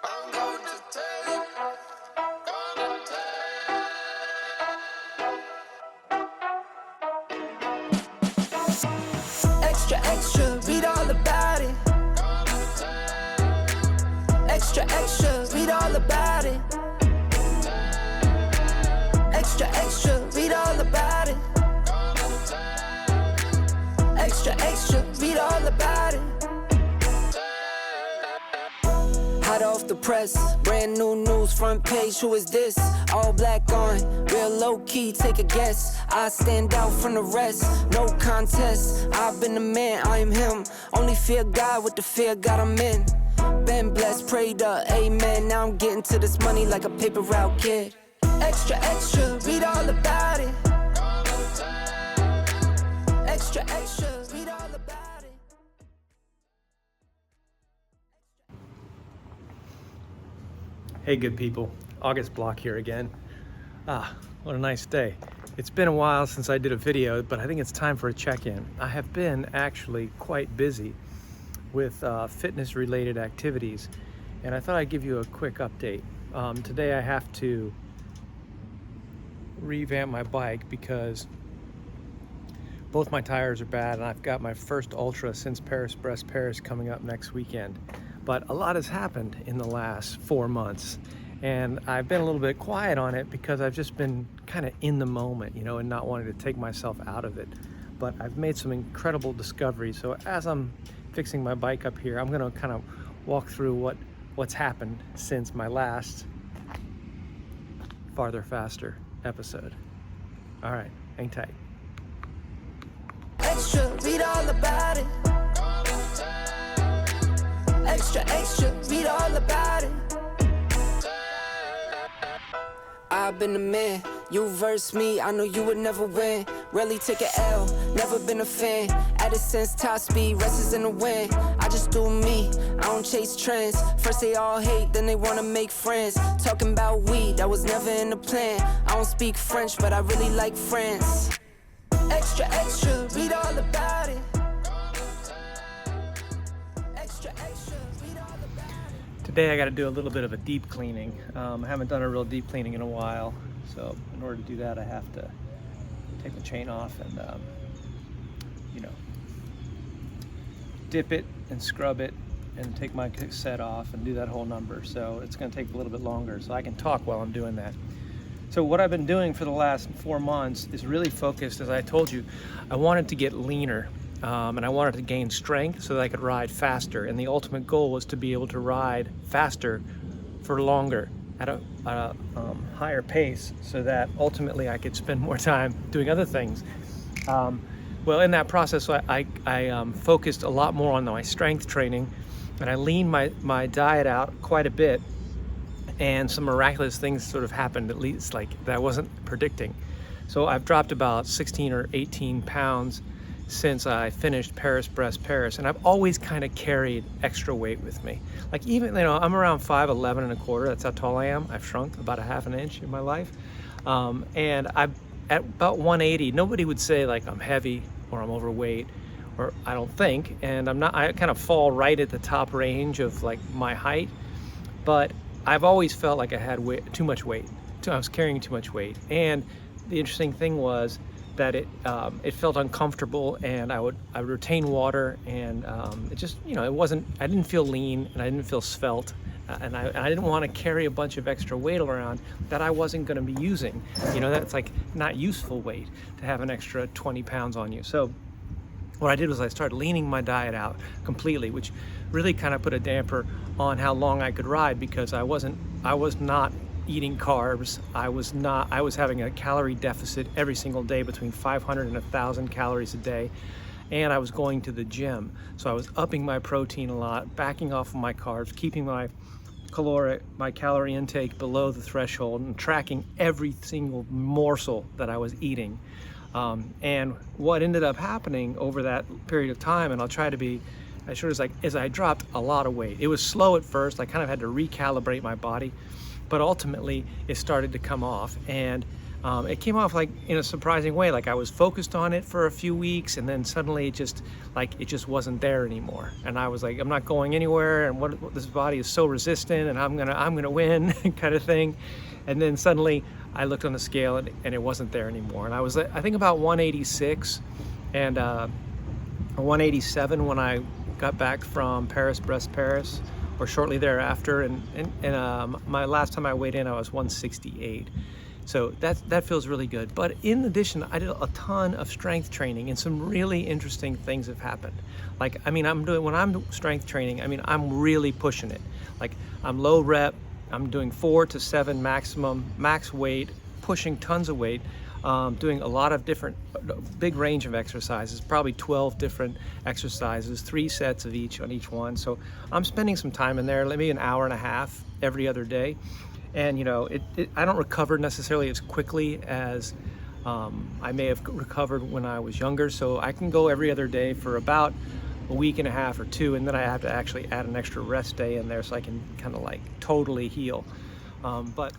I'm going to take, gonna take. Extra, extra, read all about it. Extra, extra, read all about it. Extra, extra, read all about it. Extra, extra, read all about it. Hot off the press, brand new news, front page, who is this? All black on, real low key, take a guess. I stand out from the rest, no contest. I've been the man, I am him. Only fear God with the fear God I'm in. Been blessed, prayed up, amen. Now I'm getting to this money like a paper route kid. Extra, extra, read all about it. Extra, extra, read all about it. Hey good people, August Block here again. What a nice day. It's been a while since I did a video, but I think it's time for a check-in. I have been actually quite busy with fitness related activities, and I thought I'd give you a quick update. Today I have to revamp my bike because both my tires are bad, and I've got my first Ultra since Paris-Brest Paris coming up next weekend. But a lot has happened in the last 4 months, and I've been a little bit quiet on it because I've just been kind of in the moment, you know, and not wanting to take myself out of it. But I've made some incredible discoveries. So as I'm fixing my bike up here, I'm going to kind of walk through what's happened since my last Farther Faster episode. All right, hang tight. Extra, read all about it. Extra, extra, read all about it. I've been the man, you verse me, I know you would never win. Rarely take an L, never been a fan. Added sense, top speed, rest is in the wind. I just do me, I don't chase trends. First they all hate, then they wanna make friends. Talking about weed, that was never in the plan. I don't speak French, but I really like France. Extra, extra, read all about it. Extra, extra, read all about it. Today I got to do a little bit of a deep cleaning. I haven't done a real deep cleaning in a while, so in order to do that I have to take the chain off and dip it and scrub it and take my cassette off and do that whole number. So it's going to take a little bit longer, so I can talk while I'm doing that. So what I've been doing for the last 4 months is really focused, as I told you, I wanted to get leaner. And I wanted to gain strength so that I could ride faster. And the ultimate goal was to be able to ride faster for longer at a higher pace, so that ultimately I could spend more time doing other things. Well, in that process, I focused a lot more on my strength training, and I leaned my diet out quite a bit, and some miraculous things sort of happened, at least like that I wasn't predicting. So I've dropped about 16 or 18 pounds since I finished Paris-Brest Paris, and I've always kind of carried extra weight with me. Like, even, I'm around 5'11 and a quarter, that's how tall I am. I've shrunk about a half an inch in my life. And I'm at about 180. Nobody would say like I'm heavy or I'm overweight, or I don't think, and I'm not. I kind of fall right at the top range of like my height, but I've always felt like I had too much weight. I was carrying too much weight, and the interesting thing was that it felt uncomfortable, and I would retain water, and it just, it wasn't, I didn't feel lean, and I didn't feel svelte, and I didn't want to carry a bunch of extra weight around that I wasn't going to be using. That's like not useful weight to have an extra 20 pounds on you. So what I did was I started leaning my diet out completely, which really kind of put a damper on how long I could ride, because I was not eating carbs. I was having a calorie deficit every single day, between 500 and 1,000 calories a day, and I was going to the gym. So I was upping my protein a lot, backing off of my carbs, keeping my calorie intake below the threshold, and tracking every single morsel that I was eating. And what ended up happening over that period of time, and I'll try to be as short as I dropped a lot of weight. It was slow at first. I kind of had to recalibrate my body, but ultimately it started to come off, and It came off like in a surprising way. Like I was focused on it for a few weeks, and then suddenly it just wasn't there anymore. And I was like, I'm not going anywhere, and what this body is so resistant, and I'm gonna win kind of thing. And then suddenly I looked on the scale, and it wasn't there anymore. And I was, I think, about 186 and 187 when I got back from Paris-Brest, Paris, or shortly thereafter. And my last time I weighed in, I was 168. So that feels really good. But in addition, I did a ton of strength training, and some really interesting things have happened. Like, I mean, when I'm strength training, I mean, I'm really pushing it. Like, I'm low rep, I'm doing 4 to 7 max weight, pushing tons of weight, doing a lot of different, big range of exercises, probably 12 different exercises, 3 sets of each on each one. So I'm spending some time in there, maybe an hour and a half every other day. And you know, I don't recover necessarily as quickly as I may have recovered when I was younger. So I can go every other day for about a week and a half or 2, and then I have to actually add an extra rest day in there so I can kind of like totally heal. But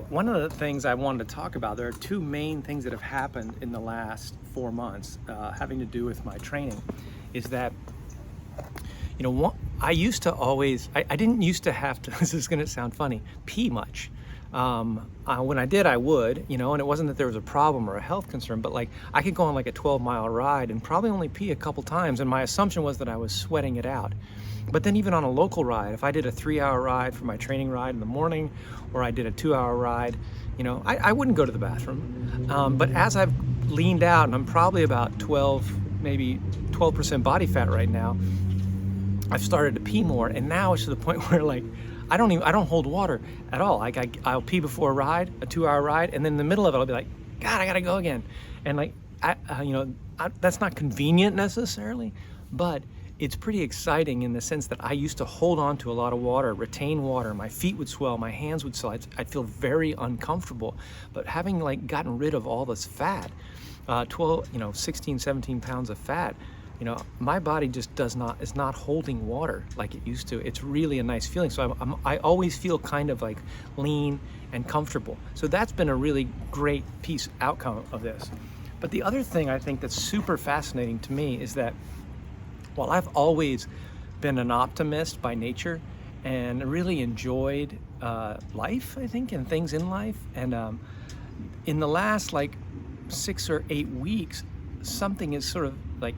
one of the things I wanted to talk about, there are 2 main things that have happened in the last 4 months having to do with my training, is that, you know, I used to always, I didn't used to have to, this is gonna sound funny, pee much. When I did, I would, you know, and it wasn't that there was a problem or a health concern, but like I could go on like a 12-mile ride and probably only pee a couple times, and my assumption was that I was sweating it out. But then even on a local ride, if I did a 3-hour ride for my training ride in the morning, or I did a 2-hour ride, you know, I wouldn't go to the bathroom. But as I've leaned out, and I'm probably about maybe 12% body fat right now, I've started to pee more, and now it's to the point where like I don't hold water at all. Like I'll pee before a ride, a 2-hour ride, and then in the middle of it I'll be like, God, I gotta go again. And like that's not convenient necessarily, but it's pretty exciting in the sense that I used to hold on to a lot of water, retain water. My feet would swell, my hands would swell. I'd feel very uncomfortable. But having like gotten rid of all this fat, 16, 17 pounds of fat, you know, my body just is not holding water like it used to. It's really a nice feeling. So I always feel kind of like lean and comfortable. So that's been a really great outcome of this. But the other thing I think that's super fascinating to me is that while I've always been an optimist by nature and really enjoyed life, I think, and things in life, and in the last like 6 or 8 weeks, something is sort of like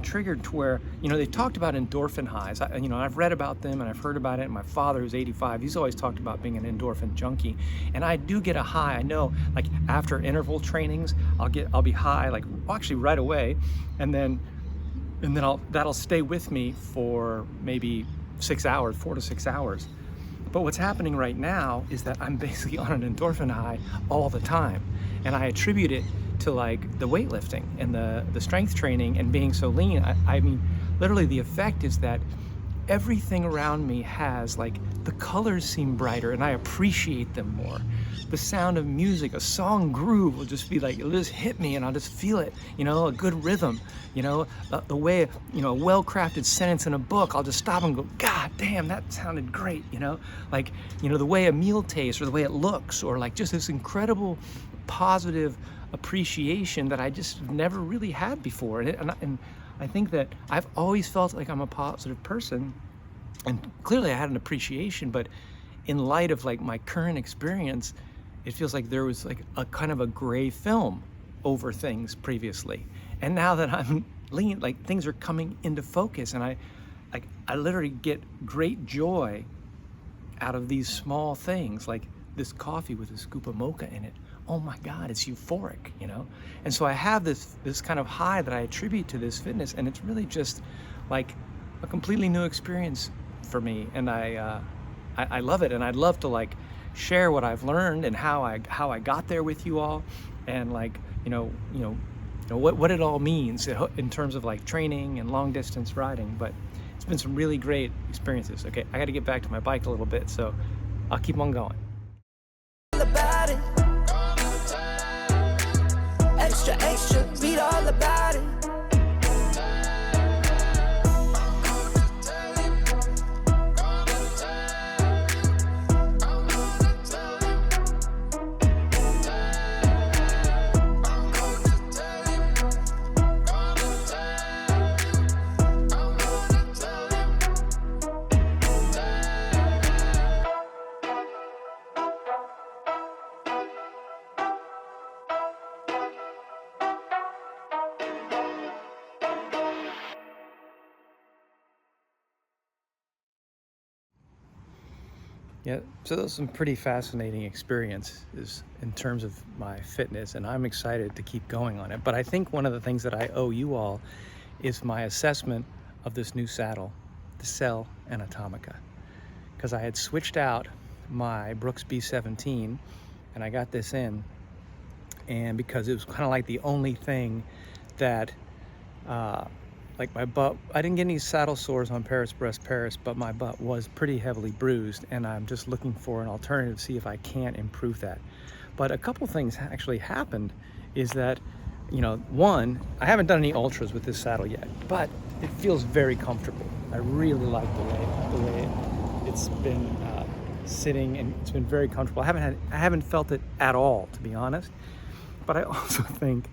triggered to where, you know, they talked about endorphin highs. I've read about them and I've heard about it. And my father, who's 85, he's always talked about being an endorphin junkie. And I do get a high. I know, like after interval trainings, I'll be high, like actually right away, and then that'll stay with me for maybe 6 hours, 4 to 6 hours. But what's happening right now is that I'm basically on an endorphin high all the time, and I attribute it to like the weightlifting and the strength training and being so lean. I mean, literally the effect is that everything around me has like, the colors seem brighter and I appreciate them more. The sound of music, a song groove will just be like, it'll just hit me and I'll just feel it, you know, a good rhythm, you know, the way, you know, a well-crafted sentence in a book, I'll just stop and go, God damn, that sounded great, you know, like, you know, the way a meal tastes or the way it looks, or like just this incredible positive appreciation that I just never really had before. And I think that I've always felt like I'm a positive person, and clearly I had an appreciation, but in light of like my current experience, it feels like there was like a kind of a gray film over things previously. And now that I'm lean, like things are coming into focus, and I literally get great joy out of these small things, like this coffee with a scoop of mocha in it. Oh my God, it's euphoric, you know? And so I have this kind of high that I attribute to this fitness, and it's really just like a completely new experience for me. And I love it, and I'd love to like share what I've learned and how I got there with you all, and like, you know what it all means in terms of like training and long distance riding. But it's been some really great experiences. Okay, I got to get back to my bike a little bit, so I'll keep on going. Extra, read all about it. Yeah, so that was some pretty fascinating experiences in terms of my fitness, and I'm excited to keep going on it. But I think one of the things that I owe you all is my assessment of this new saddle, the Selle Anatomica, because I had switched out my Brooks B17 and I got this in, and because it was kind of like the only thing that like my butt, I didn't get any saddle sores on Paris Brest Paris, but my butt was pretty heavily bruised, and I'm just looking for an alternative to see if I can't improve that. But a couple things actually happened is that, you know, one, I haven't done any ultras with this saddle yet, but it feels very comfortable. I really like the way it's been sitting, and it's been very comfortable. I haven't felt it at all, to be honest. But I also think,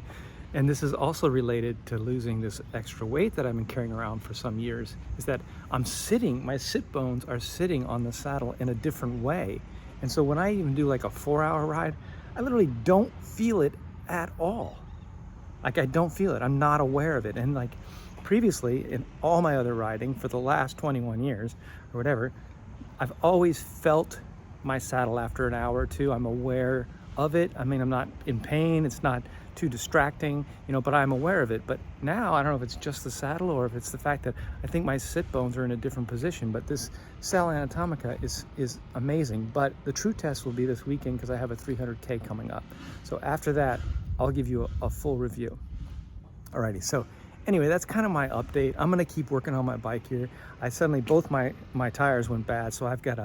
and this is also related to losing this extra weight that I've been carrying around for some years, is that my sit bones are sitting on the saddle in a different way. And so when I even do like a 4-hour ride, I literally don't feel it at all. Like, I don't feel it. I'm not aware of it. And like previously in all my other riding for the last 21 years or whatever, I've always felt my saddle after an hour or two. I'm aware of it. I mean, I'm not in pain. It's not too distracting, you know, but I'm aware of it. But now I don't know if it's just the saddle or if it's the fact that I think my sit bones are in a different position. But this Selle Anatomica is amazing. But the true test will be this weekend because I have a 300K coming up. So after that, I'll give you a full review. Alrighty, so anyway, that's kind of my update. I'm gonna keep working on my bike here. Both my tires went bad, so I've got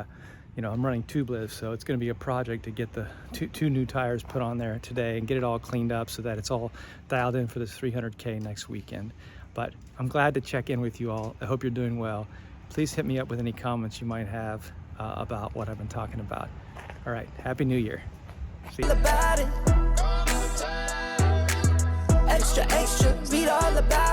I'm running tubeless, so it's going to be a project to get the two new tires put on there today and get it all cleaned up so that it's all dialed in for this 300K next weekend. But I'm glad to check in with you all. I hope you're doing well. Please hit me up with any comments you might have about what I've been talking about. All right, Happy New Year. See you. Extra, extra, read all about